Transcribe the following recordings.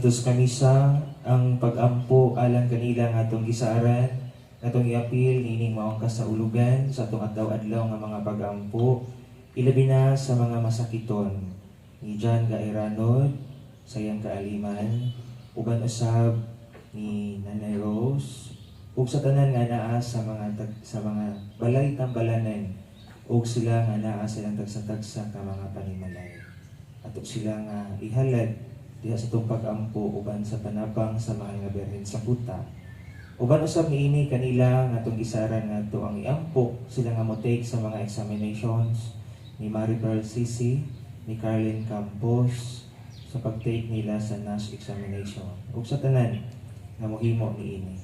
ngadtos kami sa ang pag-ampo alang kanila nga atong gisaaran, atong iapil nining maong kasaulugan sa atong adlaw-adlaw nga mga pag-ampo, ilabi na sa mga masakiton ni John Gairanod, sayang kaaliman, uban usab ni Nanay Rose, ug sa tanan nga naa sa mga balay tambalanan, ug sila nga naa silang tagsa-tagsa ka mga panimalay. Ato sila nga ihalad diha sa itong pag-ampo uban sa panabang sa mahal nga Birhen sa Kuta. Uban usab niini kanila nga itong gisaran nga ito ang iampo sila nga motake sa mga examinations ni Maribel Sisi, ni Carlin Campos sa pag-take nila sa NASH examination. Ug sa tanan nga mohimo niini.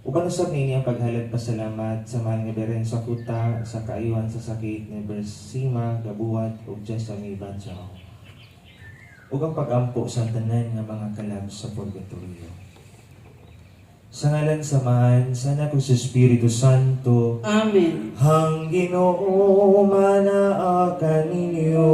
Uban usab niini ang paghalad pasalamat sa mahal nga Birhen sa Kuta sa kaayuhan sa sakit ni Bersima Gabuhat ug Jessamine Banjao. Ug ang pag-ampo sa tanan nga mga kalab sa purgatorio. Sa ngalan samahan, sana ko sa Espiritu Santo. Amen. Hang Ginoo manaa kaninyo.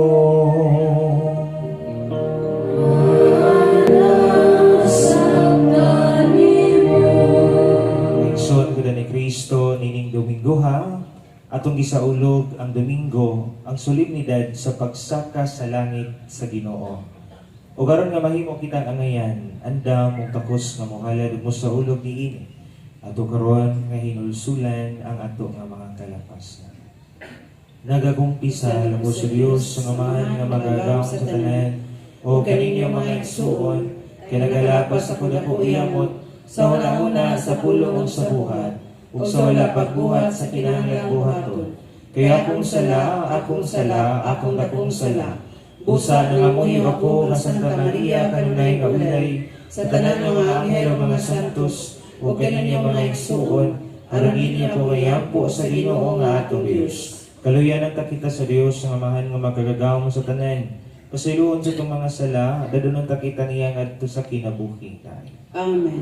Igsoon ko ni Kristo nining Domingo ha. Atong gisaulog ang Domingo, ang solemnidad sa pagsaka sa langit sa Ginoo. O garon nga mahimo kitang angayan, andam mong takos nga mohalad mo sa ulog niini. Ato karon nga hinulsulan ang ato nga mga kalapasan. Nagagumpisa lubos sa Dios sa ngaman nga magagaw sa tanan, o kaninyo mga igsuon, kay nagalapas ako na po iyamot, sa una-una sa pulong sa buhat, ug sa wala pagbuhat sa kinahanglan buhaton. Kaya akong sala, akong dakong sala. Busa nangamuhi ako nga Santa Maria kanunay nga ulay, sa tanan ng mga anghel o mga santos, o kaninyo mga igsuon, harangin niya po ngayampo sa Ginoo nga atong Dios. Kaluyan ang takita sa Dios nga mahan nga magagagaw mo sa tanan. Pasiluon sa itong mga sala, dadunon takita niya nga ito sa kinabuhi tayo. Amen.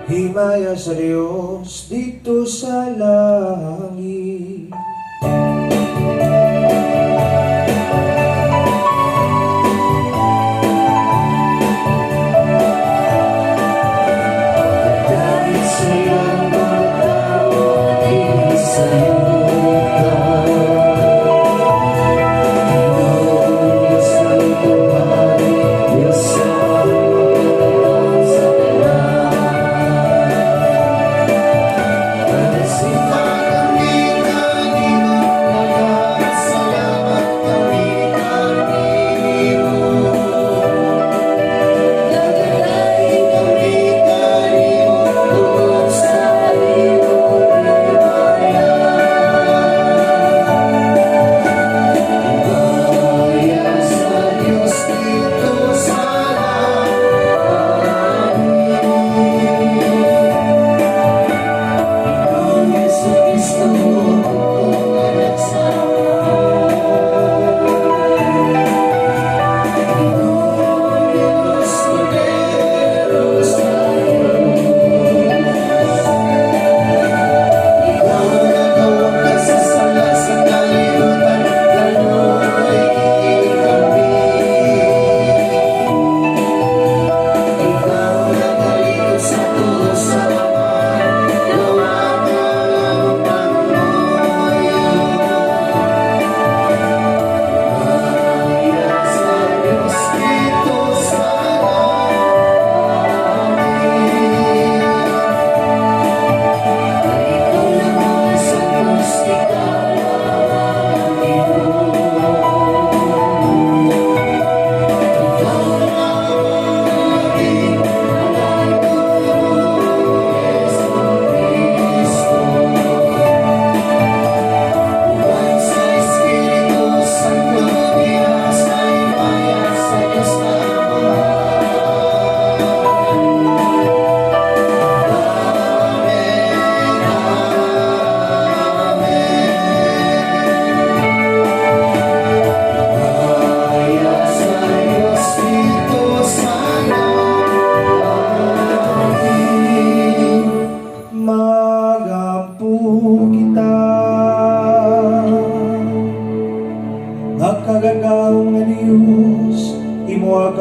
Himaya sa Diyos dito sa langit. Dahil sa iyong pagtawag, hindi sa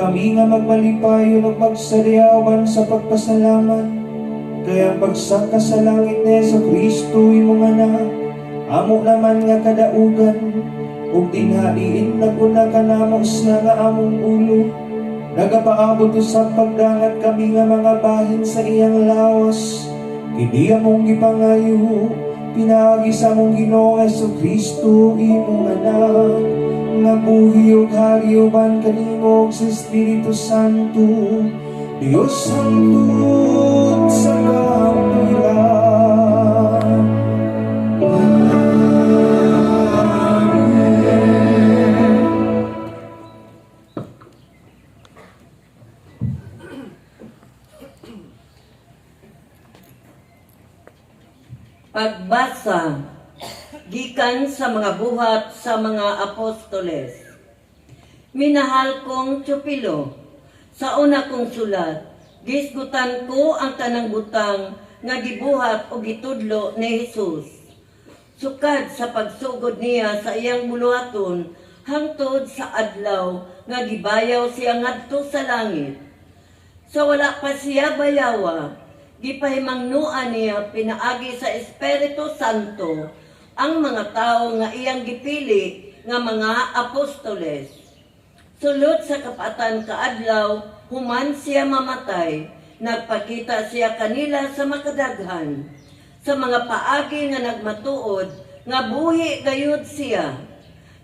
kami nga magmalipayon ug magsaliawan sa pagpasalamat. Kaya pagsaka sa langit ni Jesu-Kristo imong anak, amo naman nga kadaugan, ug tinghaliin na po na kanamos nga among ulo. Nagapaabot sa pagdangat kami nga mga bahin sa iyang lawas. Kini among gipangayo, pinaagi sa among Ginoong Jesu-Kristo imong anak, nga buhi ug hari uban kanimo sa Espiritu Santo, Dios Santo sa kapurihan. Pagbasa gikan sa mga buhat sa mga apostoles. Minahal kong Tiyopilo, sa una kong sulat, gisgutan ko ang tanang butang nga gibuhat o gitudlo ni Jesus. Sukad sa pagsugod niya sa iyang buluhaton hangtod sa adlaw nga gibayaw siya ngadto sa langit. Sa wala pa siya bayawa, gipahimangnuan niya pinaagi sa Espiritu Santo ang mga tao nga iyang gipili nga mga apostoles. Sulod sa kapatan kaadlaw, human siya mamatay, nagpakita siya kanila sa makadaghan. Sa mga paagi nga nagmatuod, nga buhi gayud siya.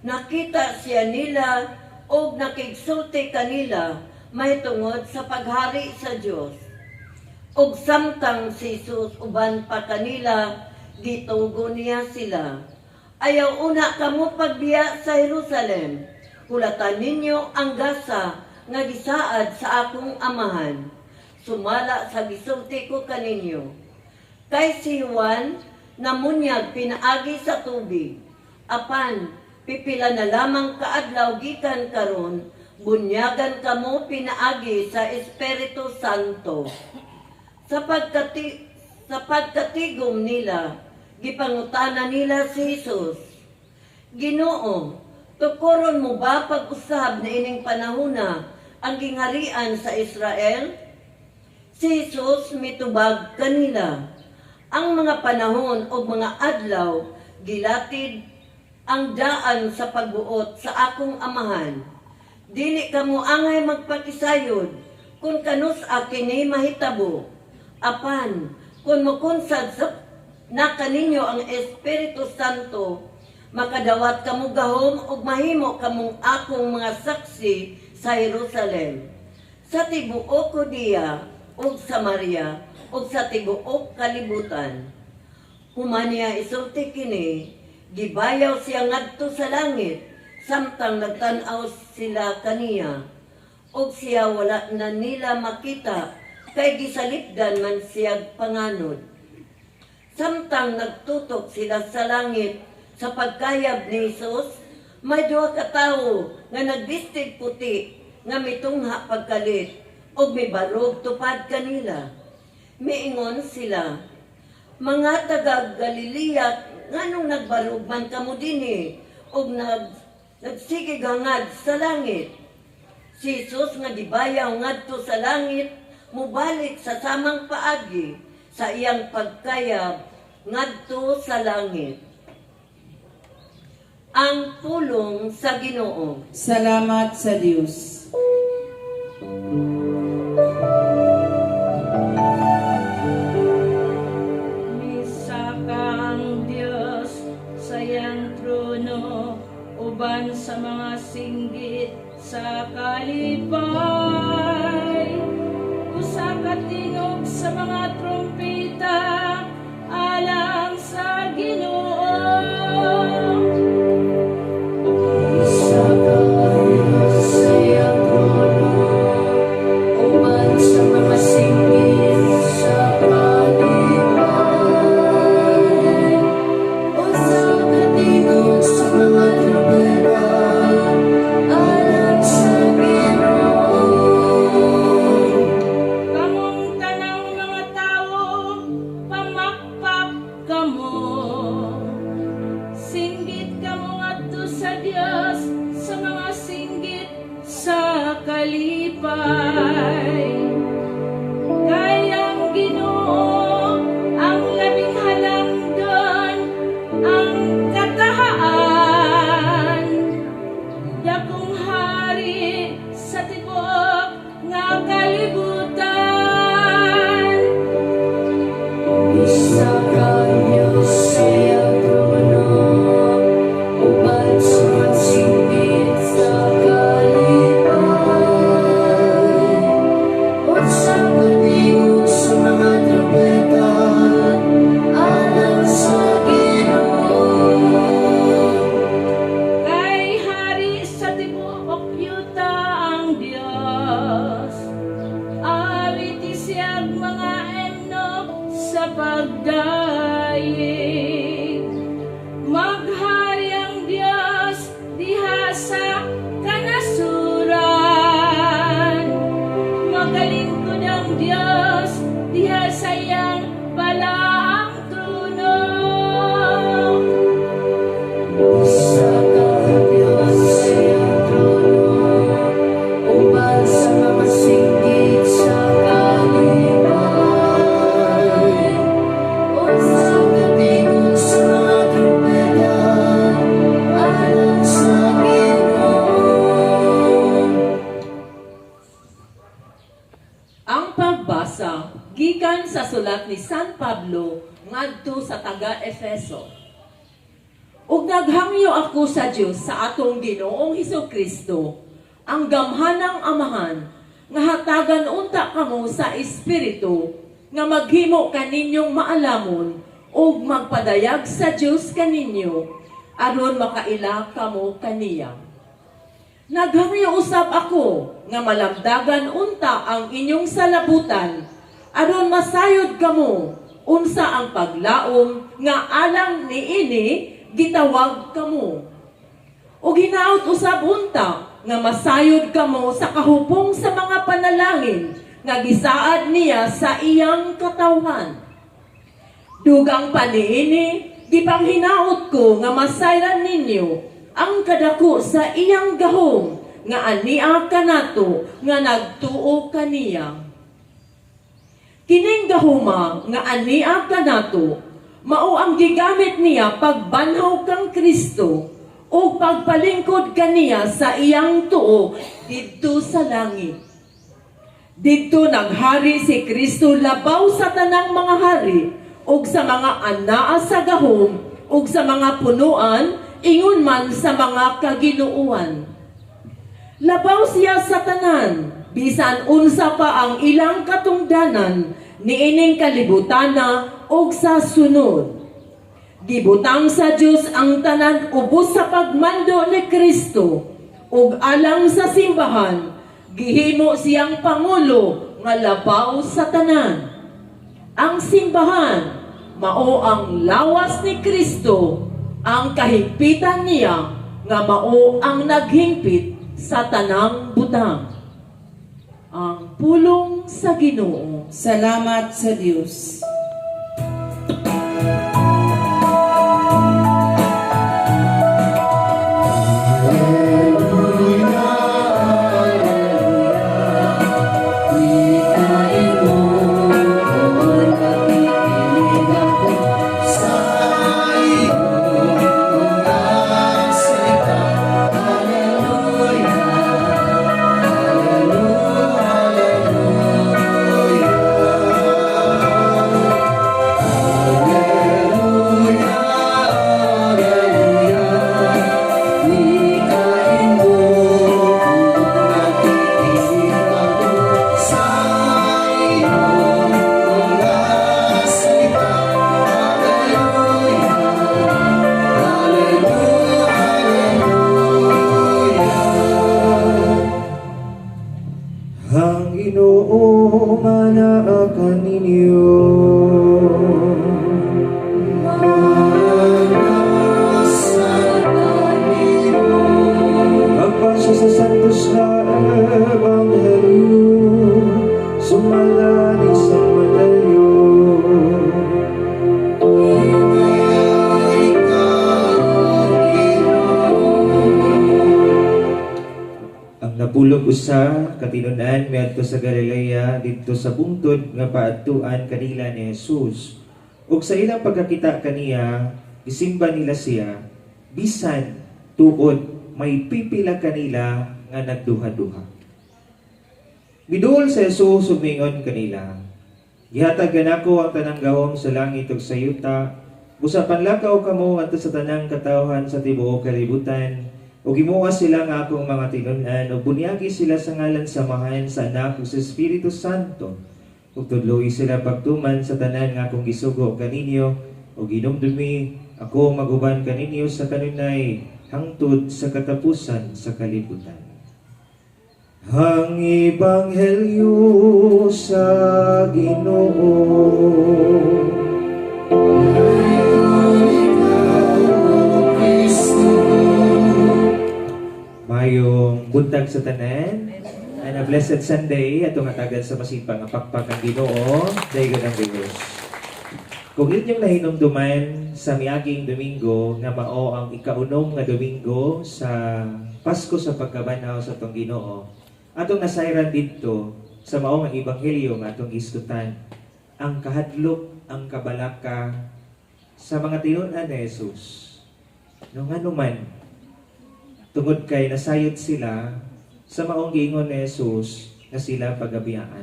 Nakita siya nila o nakigsulti kanila mahitungod sa paghari sa Dios. Ug samtang si Jesus uban pa kanila, gitugo niya sila. Ayaw una kamo pagbiya sa Jerusalem. Kulatan ninyo ang gasa nga gisaad sa akong amahan. Sumala sa gisulti ko kaninyo. Kay si Juan namunyag pinaagi sa tubig. Apan pipila na lamang kaadlaw gikan karon, bunyagan kamo pinaagi sa Espiritu Santo. Sa pagkatigom nila, gipangutana nila si Jesus, Ginoo, tukuron mo ba pag-usab na ining panahona ang gingharian sa Israel? Si Jesus mitubag kanila, ang mga panahon o mga adlaw, gilatid ang daan sa pagbuot sa akong amahan. Dili kamo angay magpakisayod, kung kanus kini mahitabo. Apan, kung mukunsad na kaninyo ang Espiritu Santo, makadawat kamo gahom ug mahimo kamong akong mga saksi sa Jerusalem, sa tibuok Judea ug Samaria ug sa tibuok kalibutan. Human niya isulti kini, gibayaw siya ngadto sa langit, samtang nagtan-aw sila kaniya, ug siya wala na nila makita, kay gisalipdan man siyag panganod. Samtang nagtutok sila sa langit sa pagkayab ni Jesus, may duha ka tawo nga nagbistig puti nga mitungha pagkalit ug mibarog tupad kanila. Miingon sila, mga taga Galilea, nganong nagbarog man kamo dinhi ug nagsigig hangad sa langit? Si Jesus nga gibayaw ngadto sa langit, mubalik sa samang paagi sa iyang pagkayab ngadto sa langit. Ang pulong sa Ginoo. Salamat sa Diyos. Misa kang Diyos sa iyang trono, uban sa mga singgit sa kalipay. Usa ka tingog sa mga trumpeta, alang sa Ginoo. Isa ka Diyos sa iyang trono, uban sa mga singgit sa kalipay. Usa ka tingog sa mga trumpeta, alang sa Ginoo. Kamong tanang mga tao, pamakpak kamo. Singgit kamo ngadto sa Dios sa mga singgit sa kalipay. lipay. Kayang Ginoo ang labing halangdon, ang katahaan. Dakong hari sa tibuok nga kalibutan. Isa ka Diyos sa iyang trono, ubad sa magsingit sa kalipay. Unsa ka tingog sa mga trumpeta, alang sa Ginoo. Kay hari sa tibuok yuta ang Dios, awiti siyag mga enok sa pagdaig. Maghari ang Dios diha sa kanasuran, magalingkod ang Dios diha sa iyang balaang trono. Isa ka Diyos sa iyang trono, ubad sa mga singgit sa kalipay. Unsa ka tingog sa mga trumpeta, alang sa Ginoo. Ang pagbasa gikan sa sulat ni San Pablo ngadto sa taga-Efeso. Ug naghangyo ako sa Dios sa atong Ginoong Hesukristo, ang gamhanang Amahan, nga hatagan unta kamo sa Espiritu, nga maghimo kaninyong maalamon ug magpadayag sa Dios kaninyo aron makaila kamo kaniya. Naghangyo usab ako nga malamdagan unta ang inyong salabutan aron masayod kamo unsa ang paglaom nga alang niini gitawag kamo. Ug hinaot usab unta nga masayod kamo sa kahupong sa mga panalangin nga gisaad niya sa iyang katawhan. Dugang pa niini gipanghinaot ko nga masayran ninyo ang kadako sa iyang gahom nga ania kanato nga nagtuo kaniya. Kining gahuma nga ania kanato mao ang gigamit niya pagbanhaw kang Kristo o pagpalingkod kaniya sa iyang tuo didto sa langit. Didto naghari si Kristo labaw sa tanang mga hari ug sa mga anaa sa gahom ug sa mga punuan ingon man sa mga kaginuuan. Labaw siya sa tanan bisan unsa pa ang ilang katungdanan niining kalibutana ug sa sunod. Gibutang sa Dios ang tanan ubos sa pagmando ni Kristo ug alang sa simbahan gihimo siyang pangulo nga labaw sa tanan. Ang simbahan mao ang lawas ni Kristo, ang kahigpitan niya nga mao ang naghingpit sa tanang butang. Ang pulong sa Ginoo. Salamat sa Diyos. Hallelujah. Nagpulog usa katinunan miadto sa Galilea didto sa bungtod nga paadtuan kanila ni Jesus. Ug sa ilang pagkakita kaniya, isimba nila siya bisan tuod may pipila kanila nga nagduha-duha. Bidul sa Jesus ug mingon kanila, gihatag kanako ang tanang gahom sa langit ug sa yuta, busa panlakaw kamo adto sa tanang katawhan sa tibuok kalibutan. O gimuha sila nga akong mga tinun-an o bunyagi sila sa ngalan samahan sa anak ug sa Espiritu Santo. Ug tudloy sila pagtuman sa tanan nga akong gisugo kaninyo o ginumdumi ako maguban kaninyo sa kanunay hangtod sa katapusan sa kalibutan. Ang Ebanghelyo sa Ginoo. Mayong buntag sa tanan and a blessed Sunday atong hatagan sa masipang apakpak ang Ginoo dayon ang Dios. Kung inyong nahinumduman sa miaging Domingo nga mao ang ikaunom nga Domingo sa Pasko sa pagkabanaw sa atong Ginoo, atong nasayran didto sa mao nga ebanghelyo nga atong iskutan ang kahadlok, ang kabalaka sa mga tinun-an ni Jesus. No ngano man tungod kay nasayod sila sa maong giingon ni Jesus nga sila pagabiyaan.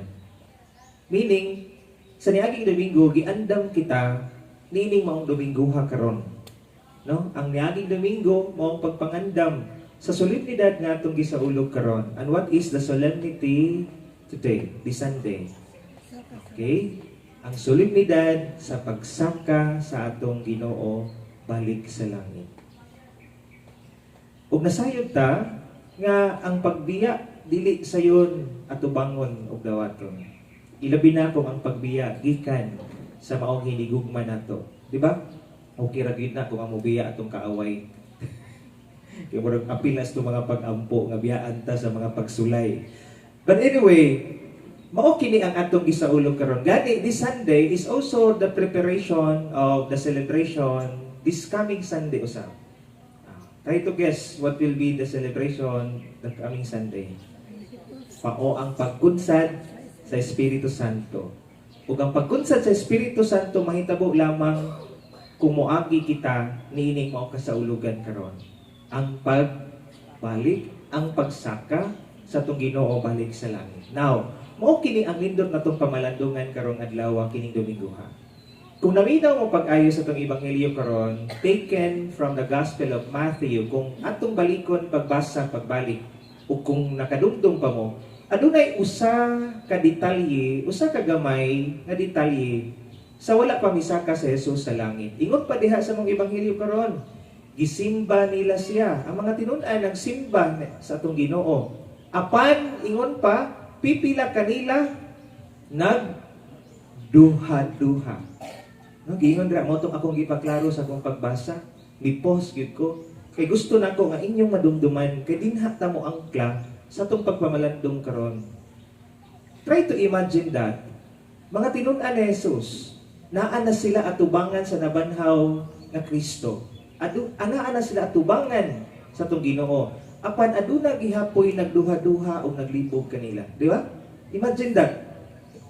Meaning, sa niaging Domingo, giandam kita nining maong Dominguha karon. No? Ang niaging Domingo, maong pagpangandam sa solemnidad nga atong gisaulog karon. And what is the solemnity today? This Sunday. Okay? Ang solemnidad sa pagsaka sa atong Ginoo balik sa langit. Ug nasayod ta nga ang pagbiya dili sayon atubangon og dawaton. Ilabi na kung ang pagbiya gikan sa maong hinigugma nato, di ba? Okay ra gyud na kung ang mobiya atong kaaway. Kaya murag apilas to mga pag-ampo nga biyaan ta sa mga pagsulay. But anyway, mao kini ang atong gisaulog karon. Gani this Sunday is also the preparation of the celebration this coming Sunday usab. Try to guess what will be the celebration the coming Sunday. Pao ang pagkunsad sa Espiritu Santo. Ug ang pagkunsad sa Espiritu Santo mahitabo lamang kung moagi kita niining mao kasaulugan karon. Ang pagbalik, ang pagsaka sa atong Ginoo balik sa langit. Now, mao kini ang nindot natong pamalandungan karong adlaw kining Dominguha. Kung naminaw mo pag-ayo sa itong Ebanghelyo karon, taken from the Gospel of Matthew, kung atong balikon pagbasa, pagbalik, o kung nakadumdum pa mo, adunay usa ka detalye, usa ka gamay nga detalye sa wala pa misaka sa Jesus sa langit. Ingon pa diha sa mong Ebanghelyo karon, gisimba nila siya. Ang mga tinun-an nagsimba sa atong Ginoo. Apan, ingon pa, pipila kanila nagduha-duha. No, giingon ra mo tong akong gipaklaro sa akong pagbasa, mi-pause gyud ko. Kay gusto nako nga inyong madumduman kay dinha ta mo angkla sa atong pagpamalandong karon. Try to imagine that mga tinun-an ni Jesus, naa na sila atubangan sa nabanhaw nga Kristo. Anaa na sila atubangan sa atong Ginoo. Apan aduna gihapoy nagduha-duha o naglibog kanila. Di ba? Imagine that.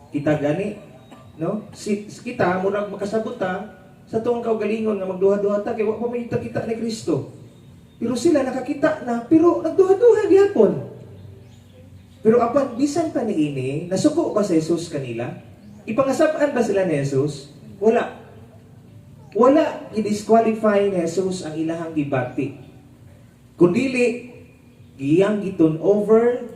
Kita gani no? Kita murag makasabot ta sa tuong kaugalingon nga magduha-duha ta kay wa pa may kita ni Kristo. Pero sila nakakita na pero nagduha-duha gyapon. Pero apan bisan pa niini, nasuko ba sa Jesus kanila? Ipangasab-an ba sila ni Jesus? Wala. Wala i-disqualify ni Jesus ang ilahang gibati. Kundili giyang giturn over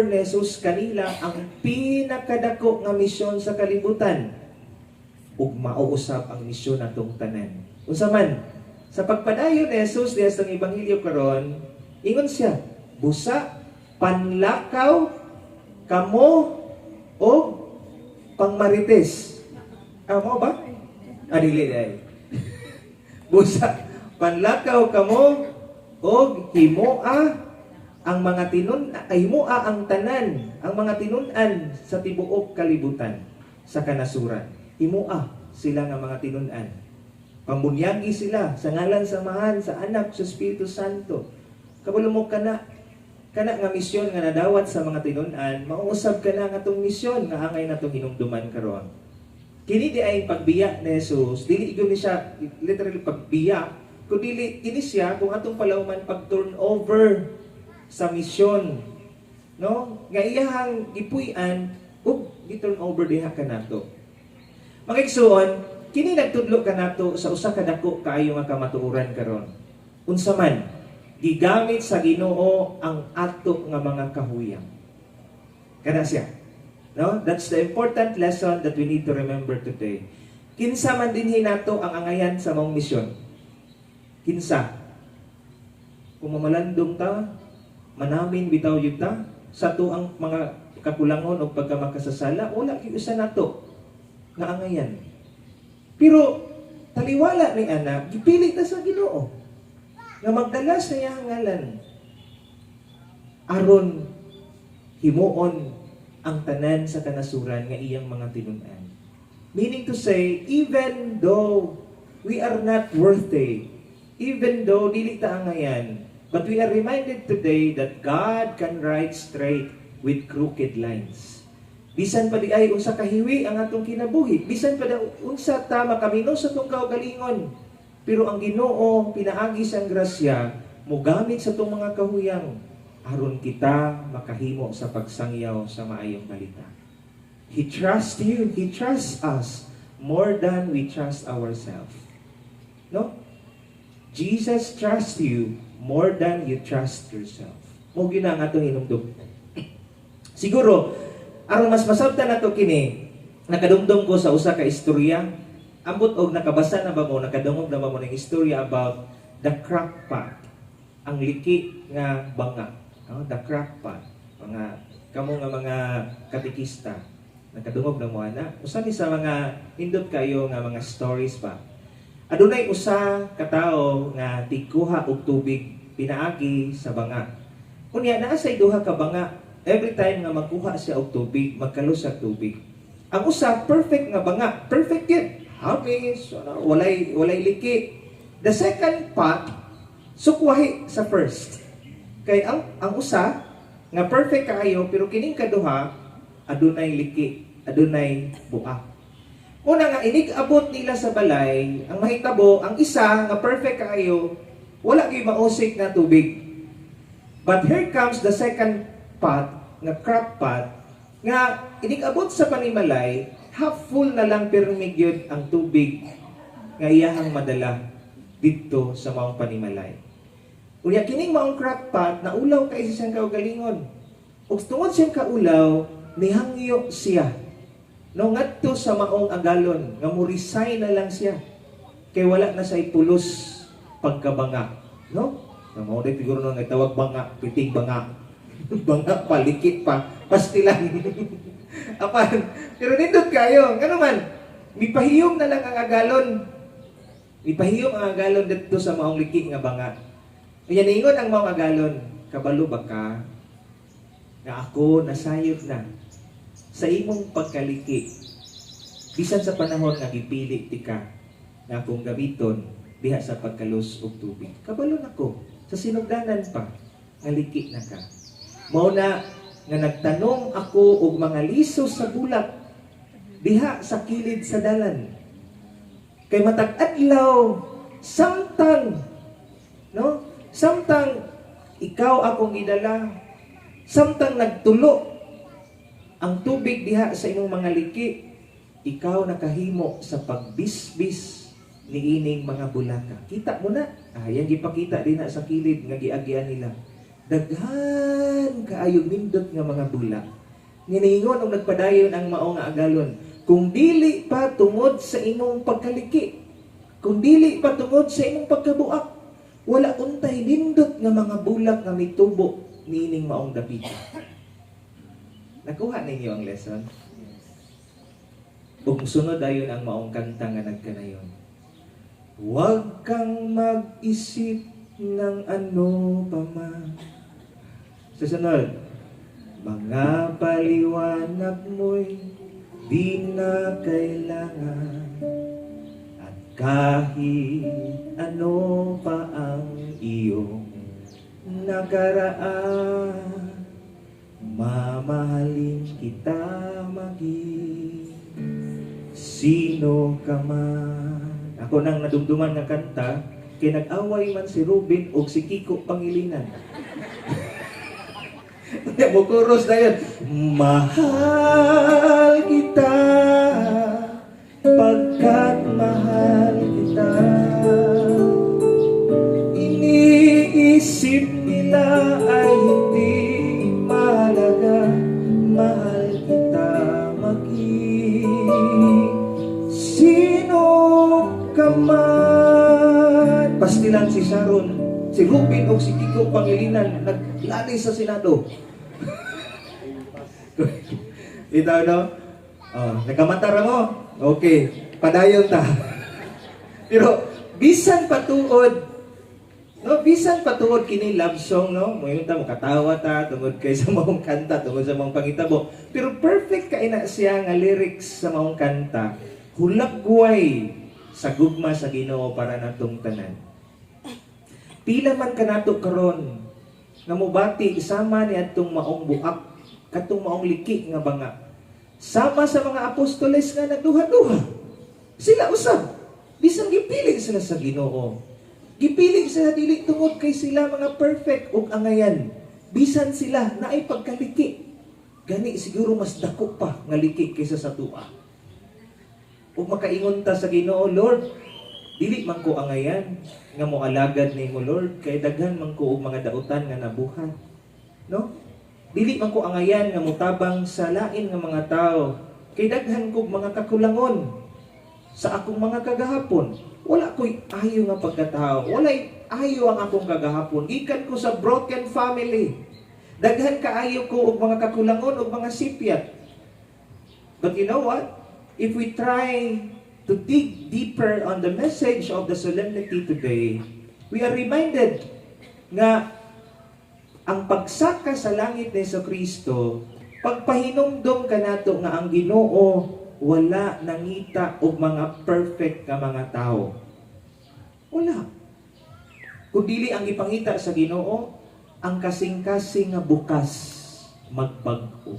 ni Jesus kanila ang pinakadako nga misyon sa kalibutan. Ug mauusab ang misyon natong tanan. Unsa man, sa pagpadayon ni Jesus diha sa Ebanghelyo karon, ingon siya, busa, panlakaw, kamo, o pangmarites. Mo ba? Dili day. Busa, panlakaw kamo, o himoa, ang mga himoa ang tanan, ang mga tinun-an sa tibuok kalibutan sa kanasuran. Himoa sila nga mga tinun-an. Pamunyagi sila sa ngalan samahan sa anak sa Espiritu Santo. Kabalo mo kana kana nga misyon nga nadawat sa mga tinun-an, mauusab ka na nga tong misyon nga angay na tong hinumduman karon. Kini di ay pagbiya ni Jesus, dili igong ni siya literally pagbiya, kundi kini siya kung atong palawman pag turnover sa misyon. No? Nga iyahang gipuy-an ug gi-turnover diha kanato. Mga igsoon, kini nagtudlo kanato sa usa ka dako kaayo nga kamatuoran karon. Unsa man gigamit sa Ginoo ang ato nga mga kahuyang. Kana siya. No? That's the important lesson that we need to remember today. Kinsa man dinhi nato ang angayan sa maong misyon. Kinsa? Kung mamalandong ta, manamin bitaw yun ta, sa to ang mga kakulangon o pagkamakasasala, wala gyud usa nato nga angayan. Pero taliwala ni anak, gipili ta sa Ginoo nga magdala sa iyang ngalan aron himuon ang tanan sa kanasuran nga iyang mga tinun-an. Meaning to say, even though we are not worthy, even though dili ta angayan, but we are reminded today that God can write straight with crooked lines. Bisan pa di ay unsa kahiwi ang atong kinabuhi, bisan pa unsa ta makamino sa atong kaugalingon, pero ang Ginoo pinaagi sang grasya mogamit sa atong mga kahuyang aron kita makahimo sa pagsangyaw sa maayong balita. He trusts you, He trusts us more than we trust ourselves. No? Jesus trusts you more than you trust yourself. Mo gina nga itong hinumdum. Siguro, aron mas masabtan nato kini, nakadumdum ko sa usa ka istorya, ambot og nakabasa na ba mo, nakadungog na ba mo ng istorya about the crackpot, ang liki nga banga. No? The crackpot, kamo nga mga katikista, nakadungog na mo ana. Usa ni sa mga indot kayo nga mga stories pa. Adunay usa ka tawo nga tiguha og tubig pinaagi sa banga. Unya naa say duha ka banga, every time nga magkuha siya og tubig, magkalos sa tubig. Ang usa perfect nga banga, perfect yun. Hamis, walay liki. The second pot sukwahi sa first. Kay ang usa nga perfect kaayo pero kining kaduha adunay liki, adunay buak. Una nga inig-abot nila sa balay, ang mahitabo, ang isa nga perfect kaayo, wala gyud mausik na tubig. But here comes the second pot, nga crack pot, nga inig-abot sa panimalay, half full na lang pero migyod ang tubig nga iyahang madala dito sa maong panimalay. Unya kining maong crack pot, naulaw kay siyang kaugalingon. Ug tungod siyang kaulaw, nihangyo siya. No, ngadto sa maong agalon, nga mo-resign na lang siya. Kay wala na sa ipulos pagkabanga. No? Mao day siguro nang tawag banga, piting banga. Banga palikit pa, pastilan. Apan, pero nindot kayo, ano man, mipahiyom na lang ang agalon. Mipahiyom ang agalon dito sa maong liki nga banga. Kaya ningon ang maong agalon, kabalo ba ka? Na ako nasayop na sa imong pagkaliki. Bisan sa panahon nga gipili ti ka na akong gamiton diha sa pagkalos og tubig. Kabalo nako sa sinugdanan pa nga liki na ka. Mao na nga nagtanong ako og mga liso sa bulak diha sa kilid sa dalan. Kay matag adlaw samtang no? Samtang ikaw akong idala, samtang nagtulo ang tubig diha sa imong mga liki, ikaw nakahimo sa pagbisbis ni ining mga bulaka. Kita mo na, yan gipakita din na sa kilid nga giagyan nila. Daghan kaayong nindot nga mga bulak. Niningon og nagpadayon ang mao nga agalon. Kung dili pa tungod sa imong pagkaliki, kung dili pa tungod sa imong pagkabuak, wala untay nindot nga mga bulak nga mitubo niining maong dapita. Nakuha ninyo ang lesson? Ug sunod ayon ang maong kanta nga nagkanayon. Huwag kang mag-isip ng ano pa man. Susunod, mga paliwanag mo'y di na kailangan. At kahit ano pa ang iyong nakaraan, mamahalin kita maging sino ka man. Ako nang nadumduman nga kanta, kay nag-away man si Ruben o si Kiko Pangilinan. Mukuros na yun. Mahal kita, pagkat mahal kita. Iniisip nila ay hindi mahalaga. Mahal kita maging sino ka man. Pastilan si Sharon, si Ruben o si Kiko Pangilinan naglalay sa Senado. Ito no? Oh, nagkamatara mo? Okay, padayon ta. Pero bisan patuod, no, bisan patuod kini love song, no? Moyon ta mo katawa ta tungod kay sa maong kanta, tungod sa maong pangitabo. Pero perfect kay na siya nga lyrics sa maong kanta. Hulagway sa gugma sa Ginoo para natong tanan. Pila man kanato karon nga mobati sama ni atong maong buak, katong maong liki nga banga. Sama sa mga apostoles nga nagduha-duha. Sila usab, bisan gipili sila sa Ginoo. Gipili sila dili tungod kay sila mga perfect ug angayan. Bisan sila naay pagkaliki. Gani siguro mas dako pa nga liki kaysa sa tuwa. Ug makaingon ta sa Ginoo, Lord, dili man ko angayan nga moalagad nimo Lord, kay daghan man ko og mga dautan nga nabuhat. No? Dili man ko angayan nga motabang sa lain nga mga tao, kay daghan kog mga kakulangon sa akong mga kagahapon. Wala ko'y ayo nga pagkatao. Wala'y ayo ang akong kagahapon. Gikan ko sa broken family. Daghan kaayo ko og mga kakulangon og mga sipyat. But you know what? If we try to dig deeper on the message of the solemnity today, we are reminded nga ang pagsaka sa langit ni Kristo, pagpahinumdom kanato nga ang Ginoo wala nangita og mga perfect nga mga tao. Wala. Kung dili ang ipangita sa Ginoo, ang kasing-kasing nga bukas magbag-o.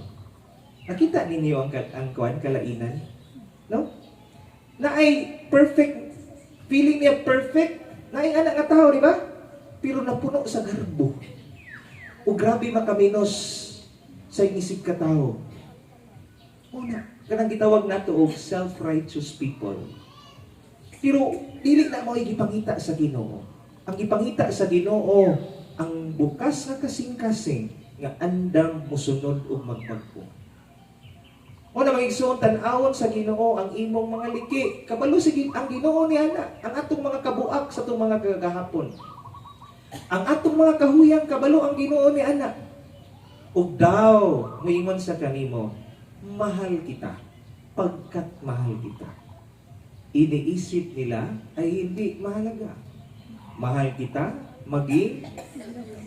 Nakita ninyo ang kuan kalainan? No? Na ay perfect, feeling niya perfect, na ay anak nga tao, di ba? Pero napuno sa garbo. O grabe makaminos sa inisip ka tao. Una, kanang gitawag nato og self-righteous people. Pero dili na mo gipangita sa Ginoo. Ang gipangita sa Ginoo ang bukas nga kasing-kasing nga andam mosunod og magbagpo. O na magigsoon tan-awon sa Ginoo ang imong mga liki. Kabalo sige ang Ginoo ni ana, ang atong mga kabuak sa atong mga kagahapon. Ang atong mga kahuyang kabalo ang Ginoo ni ana. Ug daw moingon sa kanimo, mahal kita pagkat mahal kita. Iniisip nila ay hindi mahalaga. Mahal kita, maging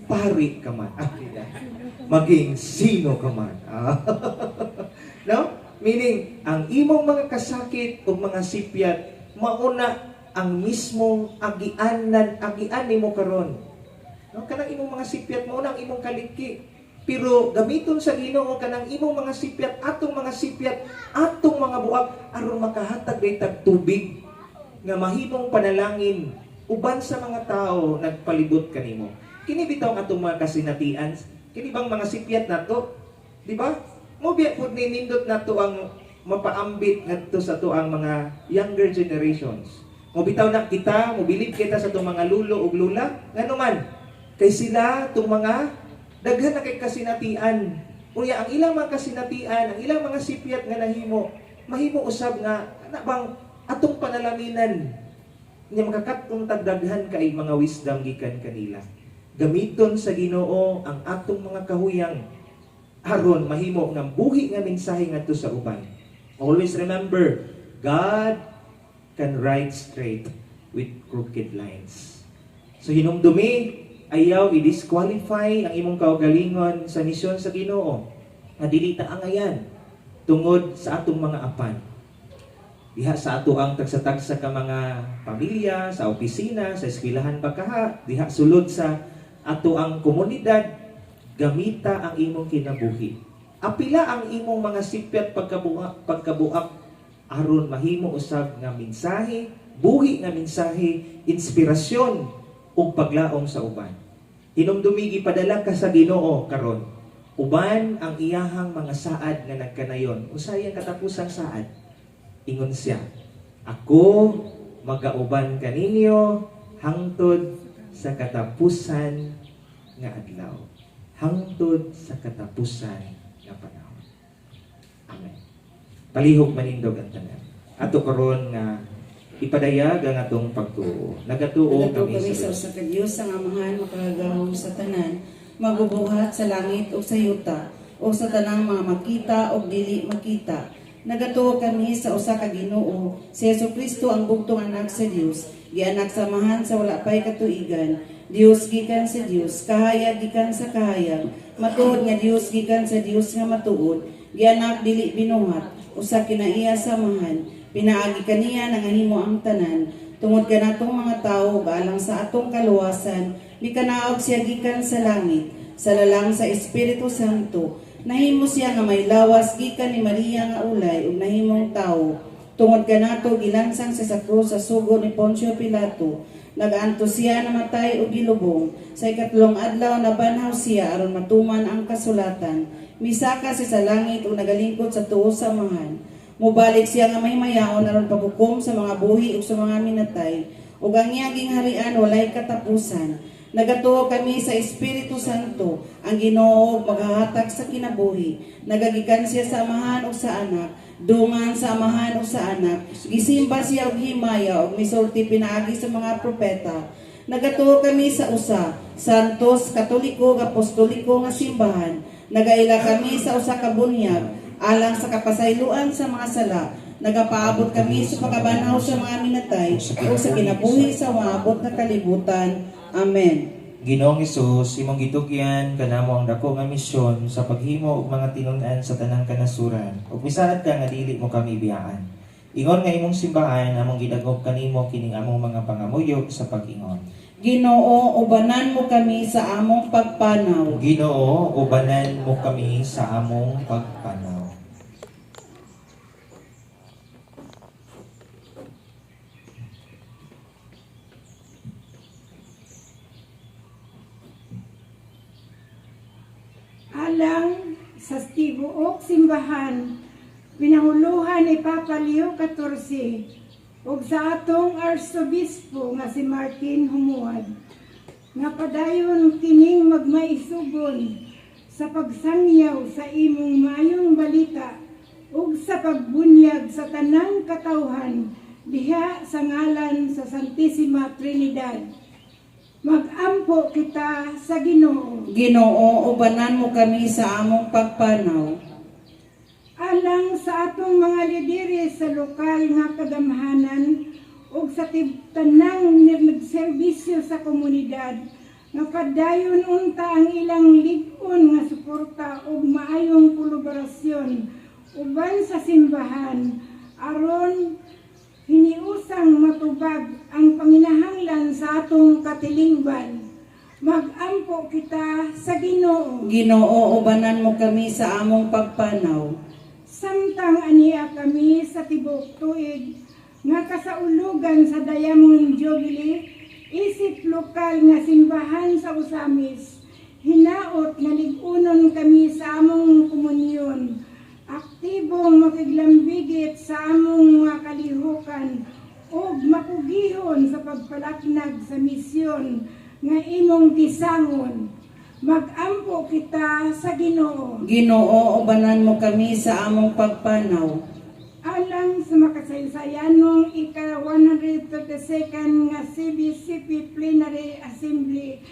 pari ka man. Maging sino ka man. No? Meaning, ang imong mga kasakit o mga sipyat, mauna ang mismong agian nimo karon. No? Kanang imong mga sipyat, mauna ang imong kaliki. Pero gamiton sa Ginoo kanang imong mga sipyat, atong mga sipyat, atong mga buak aron makahatag ditag tubig nga mahimong panalangin uban sa mga tao nagpalibot kanimo. Kini bitaw ang atong mga kasinatian, kini bang mga sipyat nato, di ba? Mo biya pud ni nindot nato ang mapaambit ngadto sa to ang mga younger generations. Mo bitaw na kita, mo bilib kita sa tong mga lulo ug lula, ngano man kay sila tong mga daghan na kay kasinatian. Unya ang ilang mga kasinatian, ang ilang mga sipyat nga nahimo, mahimo usab nga ana bang atong panalaminan nya makakatong tagdaghan kay mga wisdom gikan kanila. Gamiton sa Ginoo ang atong mga kahuyang aron mahimo nga buhi nga mensahe ngadto sa uban. Always remember, God can write straight with crooked lines. So hinumdumi, ayaw i-disqualify ang imong kaugalingon sa misyon sa Ginoo. Nga dili ta angayan tungod sa atong mga apan. Diha sa ato ang tagsa-tagsa ka mga pamilya, sa opisina, sa eskwelahan pagkaha, diha sulod sa ato ang komunidad, gamita ang imong kinabuhi Apila ang imong mga sipyat pagkabuak aron mahimo usab nga mensahe, buhi nga mensahe, inspirasyon ug paglaom sa uban. Hinumdumi gipadala ka sa Ginoo karon. Uban ang iyahang mga saad nga nagkanayon. Unsay ang katapusang saad? Ingon siya, ako magauban kaninyo hangtod sa katapusan nga adlaw. Hangtod sa katapusan nga panahon. Amen. Palihog manindog ang tanan. Ato karon nga ipadayag ang atong pagtuo. Nagatuo Nagato kami kami sa sa Dios. usa ka Dios ang amahan makagahom sa tanan, magubuhat sa langit o sa yuta, o sa tanang mga makita o dili makita. Nagatuo kami sa usa ka Ginoo, si Jesucristo ang bugtong anak sa Dios, gianak samahan sa wala pay katuigan, Dios gikan sa Dios, kahayag gikan sa kahayag, matuod nga Dios gikan sa Dios nga matuod, gianak dili binuhat, usa kinaiya samahan, pinaagi kaniya nangahimo ang tanan, tungod kanatong mga tao baalang sa atong kaluwasan, mikanaog siya gikan sa langit, sa lalang sa Espiritu Santo, nahimo siya nga may lawas gikan ni Maria nga ulay ug nahimong tawo. Tungod kanato gilansang sa krus sa sugo ni Poncio Pilato, nagaanto siya namatay ug gilubong. Sa ikatlong adlaw nabanhaw siya aron matuman ang kasulatan. Misaka siya sa langit ug nagalingkod sa tuo sa samahan. Mubalik siya nga mahimayaon aron paghukom sa mga buhi ug sa mga minatay. Ug ang iyang harian walay katapusan. Nagatuo kami sa Espiritu Santo, ang Ginoo maghahatag sa kinabuhi. Nagagikan siya sa amahan o sa anak, dungan sa amahan o sa anak. Gisimba siya og himaya og misulti pinaagi sa mga propeta. Nagatuo kami sa usa, santos, katoliko, apostoliko nga simbahan. Nagaila kami sa usa ka bunyag, alang sa kapasayloan sa mga sala. Nagapaabot kami sa pagkabanhaw sa mga minatay o sa kinabuhi sa maabot na kalibutan. Amen. Ginoong Hesus, imong gitugyan kanamo ang dako nga misyon sa paghimo og mga tinun-an sa tanang kanasuran. Ug misaad ka nga dili mo kami biyaan. Ingon nga imong simbahan among gidagop kanimo kining among mga pangamuyo sa pag-ingon. Ginoo, ubanan mo kami sa among pagpanaw. Ginoo, ubanan mo kami sa among pagpanaw. Alang sa tibuok simbahan, pinanguluhan ni Papa Leo XIV ug sa atong Arsobispo nga si Martin Humuad, nga padayon kining magmaisugon sa pagsangyaw sa imong maayong balita ug sa pagbunyag sa tanang katawhan diha sa ngalan sa Santissima Trinidad. Mag-ampo kita sa Ginoo. Ginoo, ubanan mo kami sa among pagpanaw. Alang sa atong mga lideri sa lokal nga kagamhanan ug sa tanang nagserbisyo sa komunidad, nga padayon unta ang ilang lig-on nga suporta ug maayong kolaborasyon uban sa simbahan aron hiniusang matubag ang panginahanglan sa atong katilingban. Mag-ampo kita sa Ginoo. Ginoo, ubanan mo kami sa among pagpanaw. Samtang aniya kami sa tibok tuig nga kasaulugan sa Diamond Jubilee, isip lokal nga simbahan sa Usamis, hinaot nga lig-unon kami sa among komunyon, aktibong makiglambigit sa among mga kalihukan ug makugihon sa pagpalaknag sa misyon nga imong tisangon. Mag-ampo kita sa Ginoo. Ginoo, ubanan mo kami sa among pagpanaw. Alang sa makasaysayanong ika-132nd nga CBCP Plenary Assembly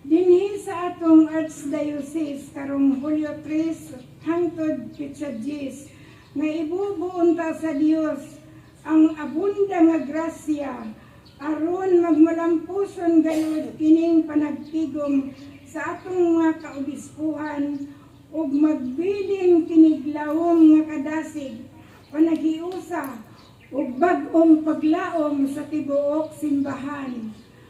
dinhi sa atong Archdiocese karong Hulyo 3 hangtod Petsa 10 nga ibubuon ta sa Dios ang abunda nga grasya aron magmalampuson gayud kining panagtigom sa atong mga kaobispuhan ug magbiling kiniglawom nga kadasig panagiusa ug bag-ong paglaom sa tibuok simbahan.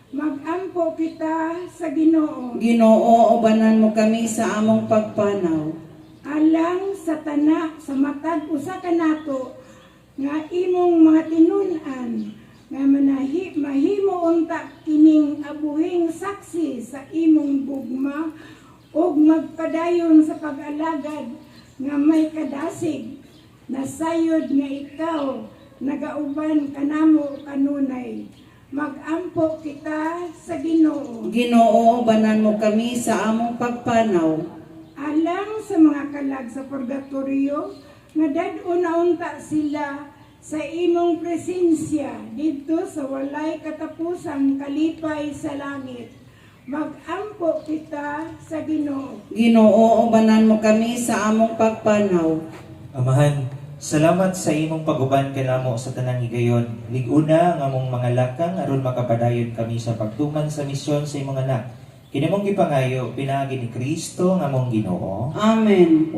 Mag-ampo kita sa Ginoo. Ginoo, ubanan mo kami sa among pagpanaw. alang sa sa matag usa ka nato nga imong mga tinun-an nga mahimo unta kining abuhing saksi sa imong gugma ug magpadayon sa pag-alagad nga may kadasig na sayod nga ikaw nagauban kanamo kanunay. Magampo kita sa Ginoo. Ginoo, banan mo kami sa among pagpanaw. Alang sa mga kalag sa purgatorio, nga dad-o na unta sila sa imong presensya dito sa walay katapusang kalipay sa langit. Magampo kita sa Ginoo. Ginoo, banan mo kami sa among pagpanaw. Amahan, salamat sa imong pag-uban kanamo sa tanang higayon. Liguna nga among mga lakang aron makapadayon kami sa pagtuman sa misyon sa imong anak. Kini mong gipangayo pinaagi ni Kristo nga among Ginoo. Amen.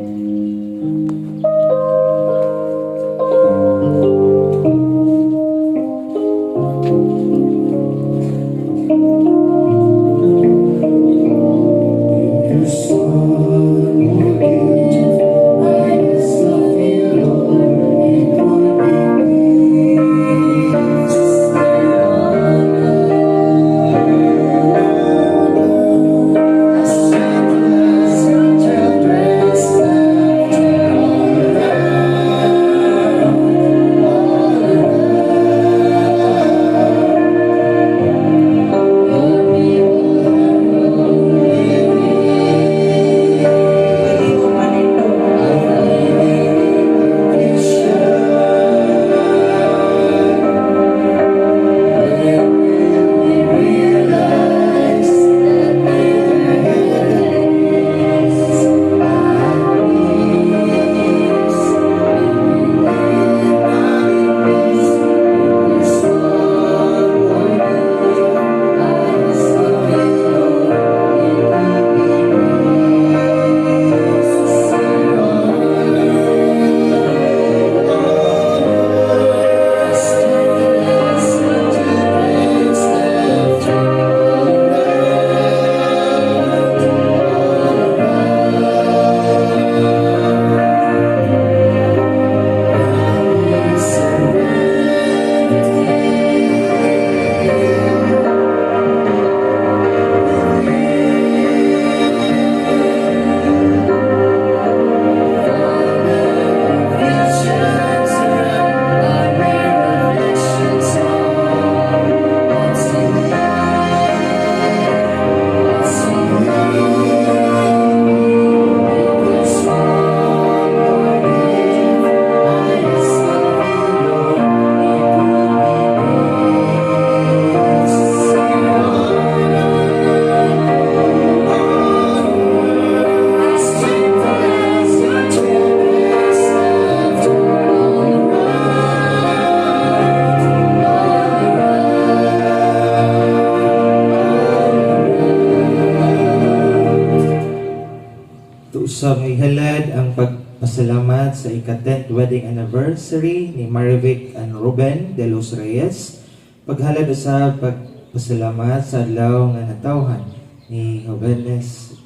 Sa may halad ang pagpasalamat sa ika-10th wedding anniversary ni Marivic and Ruben de los Reyes. Paghalad sa pagpasalamat sa adlaw nga natawhan ni Jovenes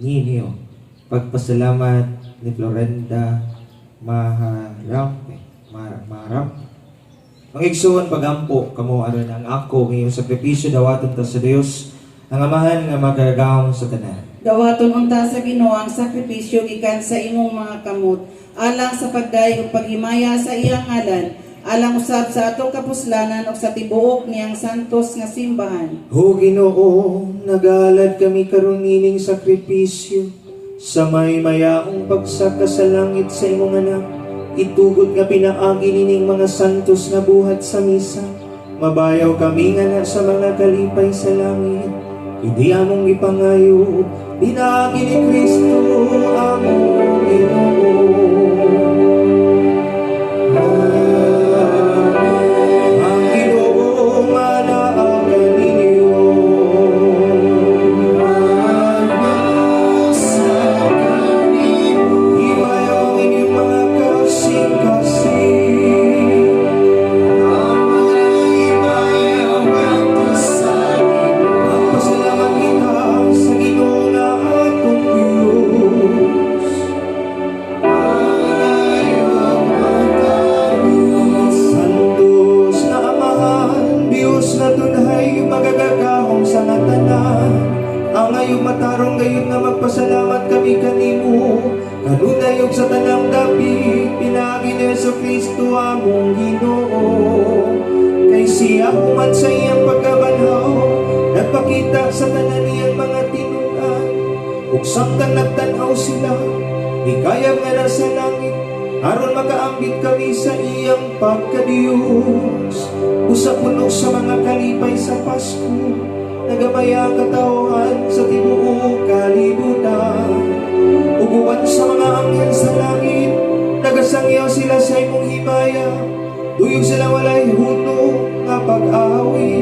Nino. Pagpasalamat ni Florenda Maharampe. Mangigsuon pagampo kamo aron ang ako ngayong sakripisyo dawaton ta sa Dios ang amahan nga magagawon sa tanan. Dawaton unta sa Ginoo ang sakripisyo gikan sa imong mga kamot, alang sa pagdayo ug paghimaya sa iyang ngalan, alang usab sa atong kapuslanan ug sa tibuok niyang santos nga simbahan. O Ginoo, nagalad kami karon nining sakripisyo sa may mayaong pagsaka sa langit sa imong anak. Itugod nga pinaagi nining mga santos nga buhat sa misa. Mabayaw kami nga na sa mga kalipay sa langit. Hindi among ipangayo, pinaagi ni Kristo among Ginoo. Ang Ginoo manaagan ninyo. Ibayaw ang inyong mga kasing-kasing. Magpasalamat kita sa Ginoo na atong Diyos. maayo matarong gayon nga magpasalamat kami kanimo. Kanunayog sa tanang dapit, pinagi ni Yesu Kristo among Ginoo. Kay siya human sa iyang pagkabanhaw, nagpakita sa tanan niyang mga tinunan. Ug samtang nagtanaw sila, ikayag nga nasa langit, aron makaambit kami sa iyang pagkadiyos. Usap puno sa mga kalipay sa Pasko, nagamaya ang katauhan sa tibuok kalibutan. Uguan sa mga anghel sa langit, nagasangyaw sila sa imong himaya. Tuyog sila walay huno nga pag-awi.